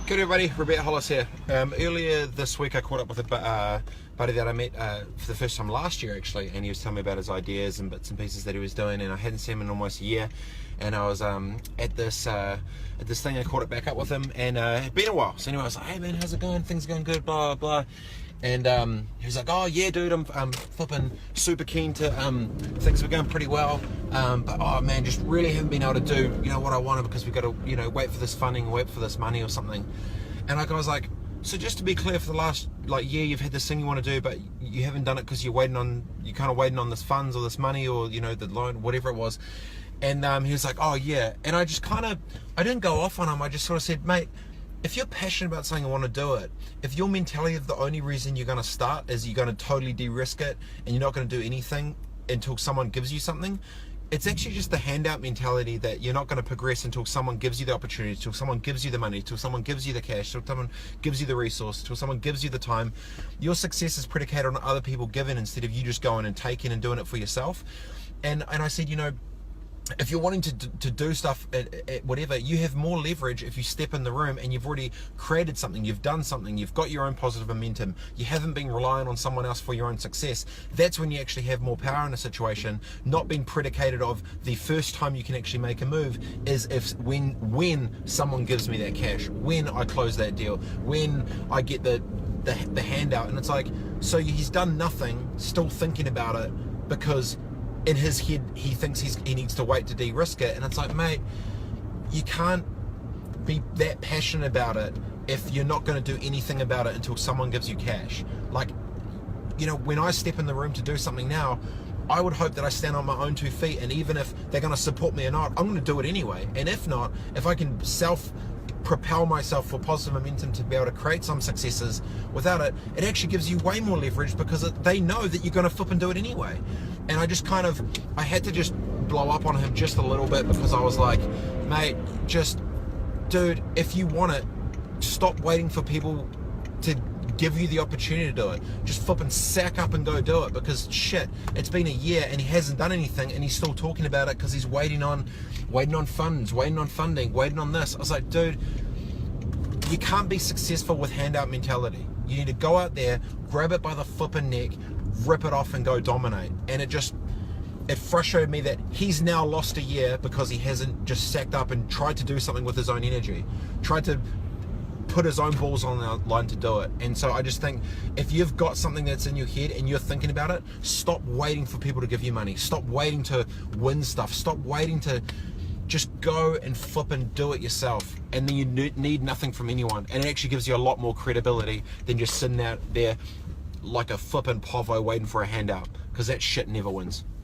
Good everybody, Robett here. Earlier this week I caught up with a buddy that I met for the first time last year actually, and he was telling me about his ideas and bits and pieces that he was doing, and I hadn't seen him in almost a year, and I was at this thing. I caught it back up with him, and it had been a while. So anyway, I was like, hey man, how's it going? Things going good, blah blah. And he was like, oh yeah dude, I'm flipping super keen to, things were going pretty well, but oh man, just really haven't been able to do, what I wanted, because we've got to, wait for this funding, wait for this money or something. And I was like, so just to be clear, for the last year you've had this thing you want to do, but you haven't done it because you're kind of waiting on this funds or this money or, the loan, whatever it was. And he was like, oh yeah. And I just I didn't go off on him. I just sort of said, mate, if you're passionate about something and want to do it, if your mentality of the only reason you're going to start is you're going to totally de-risk it and you're not going to do anything until someone gives you something, it's actually just the handout mentality that you're not going to progress until someone gives you the opportunity, until someone gives you the money, until someone gives you the cash, until someone gives you the resource, until someone gives you the time. Your success is predicated on other people giving instead of you just going and taking and doing it for yourself. And I said, if you're wanting to do stuff at whatever, you have more leverage if you step in the room and you've already created something, you've done something, you've got your own positive momentum, you haven't been relying on someone else for your own success. That's when you actually have more power in a situation, not being predicated of the first time you can actually make a move is when someone gives me that cash, when I close that deal, when I get the handout. And it's like, so he's done nothing, still thinking about it, because in his head he thinks he needs to wait to de-risk it. And it's like, mate, you can't be that passionate about it if you're not going to do anything about it until someone gives you cash. Like, when I step in the room to do something now, I would hope that I stand on my own 2 feet, and even if they're going to support me or not, I'm going to do it anyway. And if not, if I can propel myself for positive momentum to be able to create some successes without it, it actually gives you way more leverage, because they know that you're going to flip and do it anyway. And I just I had to just blow up on him just a little bit, because I was like, mate, dude, if you want it, stop waiting for people to give you the opportunity to do it. Just flip and sack up and go do it, because shit, it's been a year and he hasn't done anything, and he's still talking about it because he's waiting on funds, waiting on funding, waiting on this. I was like, dude, you can't be successful with handout mentality. You need to go out there, grab it by the flipping neck, rip it off and go dominate. And it frustrated me that he's now lost a year because he hasn't just sacked up and tried to do something with his own energy, tried to put his own balls on the line to do it. And so I just think, if you've got something that's in your head and you're thinking about it, stop waiting for people to give you money, stop waiting to win stuff, stop waiting to just go and flip and do it yourself. And then you need nothing from anyone, and it actually gives you a lot more credibility than just sitting out there like a flippin' povo waiting for a handout, because that shit never wins.